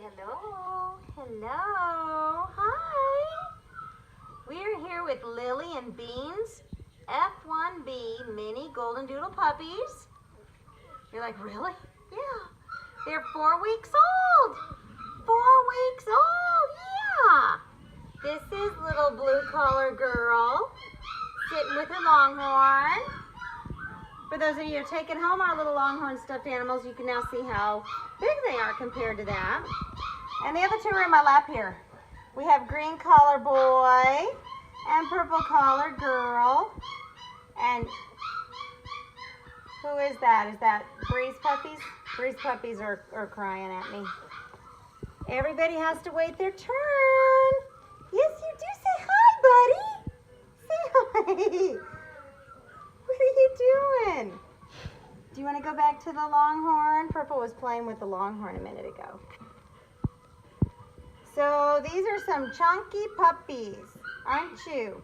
Hello. Hello. Hi. We are here with Lily and Bean's f1b mini Goldendoodle puppies. You're like, really? Yeah. They're 4 weeks old. 4 weeks old. Yeah. This is little blue collar girl sitting with her longhorn. For those of you who are taking home our little longhorn stuffed animals, you can now see how big they are compared to that. And the other two are in my lap here. We have green collar boy and purple collar girl. And who is that? Is that Breeze puppies? Breeze puppies are crying at me. Everybody has to wait their turn. Yes, you do. Say hi, buddy. Say hi. What are you doing? Do you want to go back to the longhorn? Purple was playing with the longhorn a minute ago. So these are some chunky puppies, aren't you?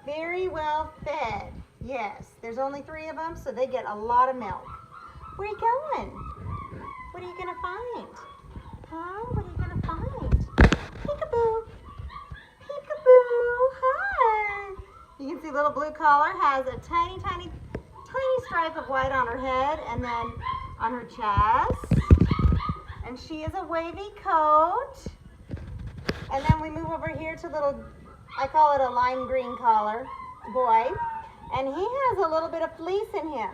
Very well fed. Yes, there's only 3 of them, so they get a lot of milk. Where are you going? What are you going to find? Huh? What are you going to find? Peekaboo. Peekaboo. Hi. You can see little blue collar has a tiny, tiny, tiny stripe of white on her head and then on her chest. And she is a wavy coat. And then we move over here to little, I call it a lime green collar boy. And he has a little bit of fleece in him.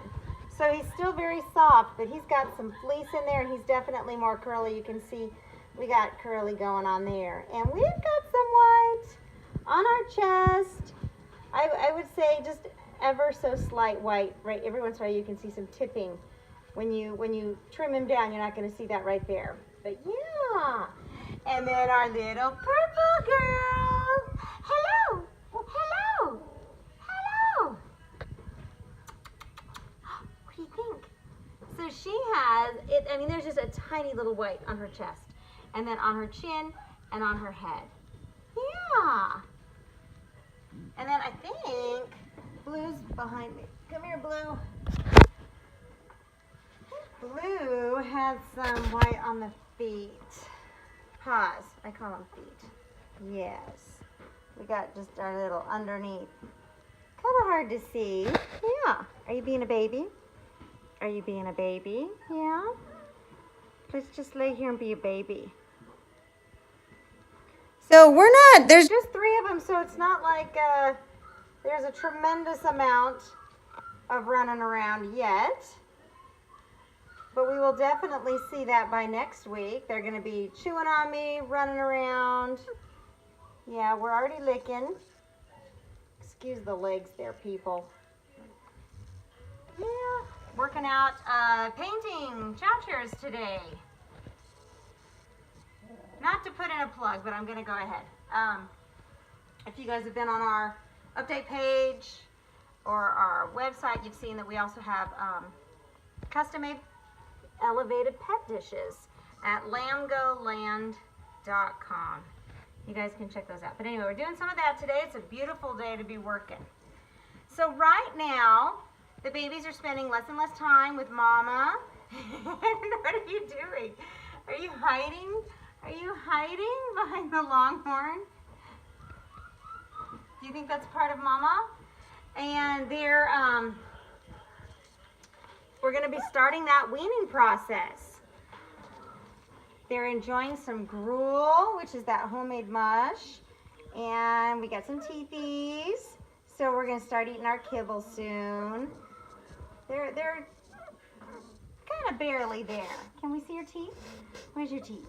So he's still very soft, but he's got some fleece in there and he's definitely more curly. You can see we got curly going on there. And we've got some white on our chest. I would say just ever so slight white, right? Every once in a while you can see some tipping. When you trim him down, you're not going to see that right there. But yeah. And then our little purple girl. Hello. Hello. Hello. What do you think? So she has, I mean, there's just a tiny little white on her chest. And then on her chin and on her head. Yeah. And then I think Blue's behind me. Come here, Blue. Blue has some white on the feet. Paws. I call them feet. Yes. We got just our little underneath. Kind of hard to see. Yeah. Are you being a baby? Are you being a baby? Yeah. Let's just lay here and be a baby. So we're not, there's just 3 of them, so it's not like there's a tremendous amount of running around yet. But we will definitely see that by next week. They're going to be chewing on me, running around. Yeah, we're already licking. Excuse the legs there, people. Yeah, working out painting chow chairs today. Not to put in a plug, but I'm going to go ahead. If you guys have been on our update page or our website, you've seen that we also have custom-made elevated pet dishes at lamgoland.com. You guys can check those out. But anyway, we're doing some of that today. It's a beautiful day to be working. So right now, the babies are spending less and less time with Mama. What are you doing? Are you hiding? Are you hiding behind the longhorn? Do you think that's part of Mama? And they're, we're going to be starting that weaning process. They're enjoying some gruel, which is that homemade mush. And we got some teethies. So we're going to start eating our kibble soon. They're kind of barely there. Can we see your teeth? Where's your teeth?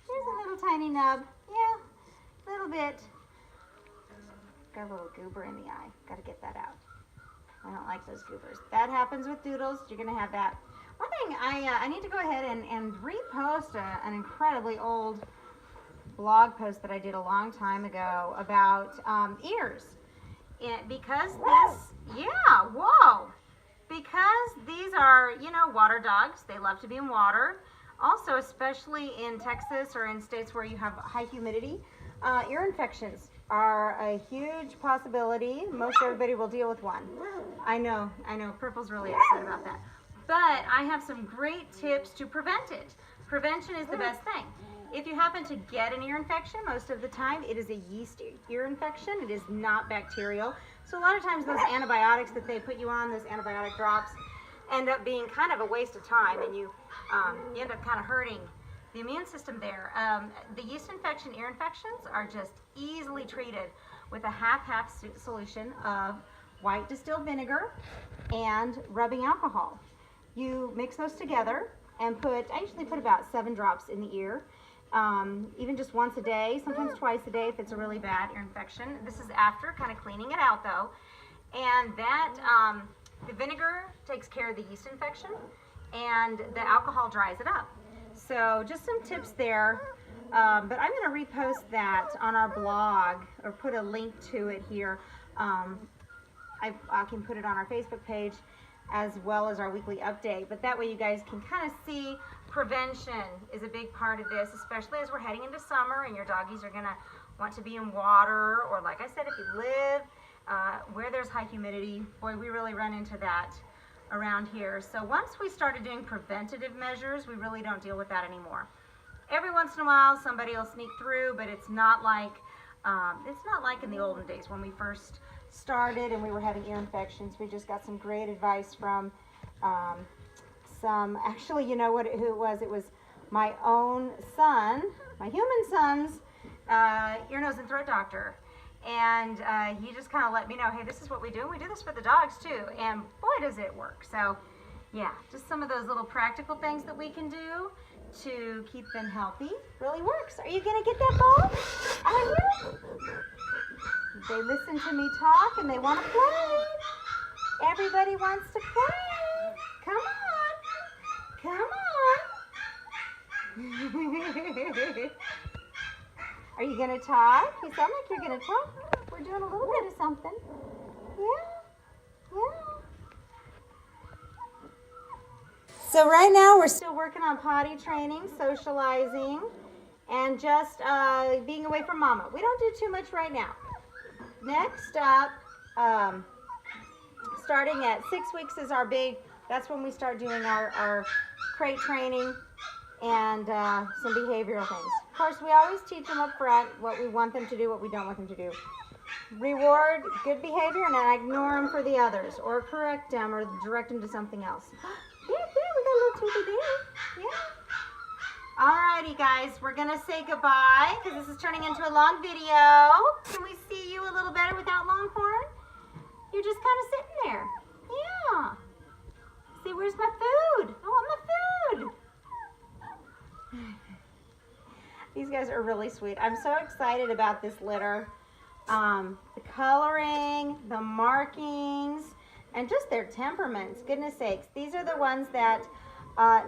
There's a little tiny nub. Yeah, a little bit. Got a little goober in the eye. Got to get that out. I don't like those goobers. That happens with doodles. You're going to have that. One thing, I need to go ahead and repost an incredibly old blog post that I did a long time ago about ears. Because this, yeah, whoa. Because these are, you know, water dogs. They love to be in water. Also, especially in Texas or in states where you have high humidity, ear infections are a huge possibility. Most everybody will deal with one. I know. Purple's really upset about that. but I have some great tips to prevent it. Prevention is the best thing. If you happen to get an ear infection, most of the time it is a yeast ear infection. It is not bacterial. So a lot of times those antibiotics that they put you on, those antibiotic drops, end up being kind of a waste of time, and you end up kind of hurting the immune system there. The yeast infection, ear infections are just easily treated with a half-half solution of white distilled vinegar and rubbing alcohol. You mix those together and I usually put about 7 drops in the ear, even just once a day, sometimes twice a day if it's a really bad ear infection. This is after kind of cleaning it out though. And that, the vinegar takes care of the yeast infection and the alcohol dries it up. So just some tips there, but I'm going to repost that on our blog or put a link to it here. I can put it on our Facebook page as well as our weekly update, but that way you guys can kind of see prevention is a big part of this, especially as we're heading into summer and your doggies are going to want to be in water, or like I said, if you live where there's high humidity, boy, we really run into that around here. So once we started doing preventative measures, we really don't deal with that anymore. Every once in a while somebody will sneak through, but it's not like in the olden days when we first started and we were having ear infections. We just got some great advice from actually, you know who it was? It was my own son, my human son's ear, nose, and throat doctor. And he just kind of let me know, hey, this is what we do. We do this for the dogs too. And boy, does it work. So yeah, just some of those little practical things that we can do to keep them healthy really works. Are you going to get that ball? Are you? They listen to me talk and they want to play. Everybody wants to play. Come on. Come on. Are you going to talk? You sound like you're going to talk. We're doing a little bit of something. Yeah. Yeah. So right now we're still working on potty training, socializing, and just being away from mama. We don't do too much right now. Next up, starting at 6 weeks is our that's when we start doing our crate training and some behavioral things. Of course, we always teach them up front what we want them to do, what we don't want them to do. Reward good behavior and then ignore them for the others, or correct them or direct them to something else. Yeah, we got a little toothy there. Yeah. Alrighty, guys, we're gonna say goodbye because this is turning into a long video. Can we see you a little better without Longhorn? You're just kind of sitting there. Yeah. See, where's my food? I want my food. These guys are really sweet. I'm so excited about this litter. The coloring, the markings, and just their temperaments. Goodness sakes. These are the ones that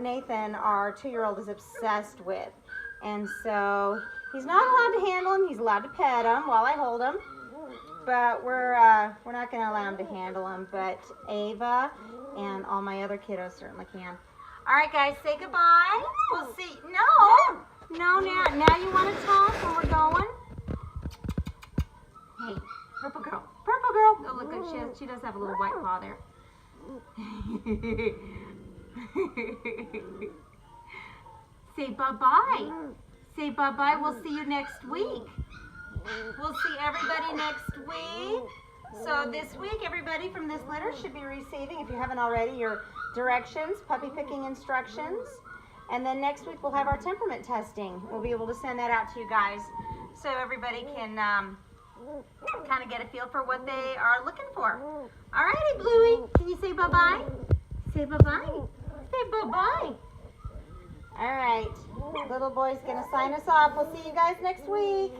Nathan, our 2-year-old, is obsessed with. And so he's not allowed to handle him. He's allowed to pet him while I hold him. But we're not going to allow him to handle him. But Ava and all my other kiddos certainly can. All right, guys, say goodbye. We'll see. No, now you want to talk when we're going? Hey, purple girl. Oh, look good. She does have a little white paw there. Say bye-bye. Say bye-bye. We'll see you next week. We'll see everybody next week. So this week, everybody from this litter should be receiving, if you haven't already, your directions, puppy picking instructions. And then next week, we'll have our temperament testing. We'll be able to send that out to you guys so everybody can kind of get a feel for what they are looking for. All righty, Bluey. Can you say bye-bye? Say bye-bye. Say bye-bye. All right. Little boy's going to sign us off. We'll see you guys next week.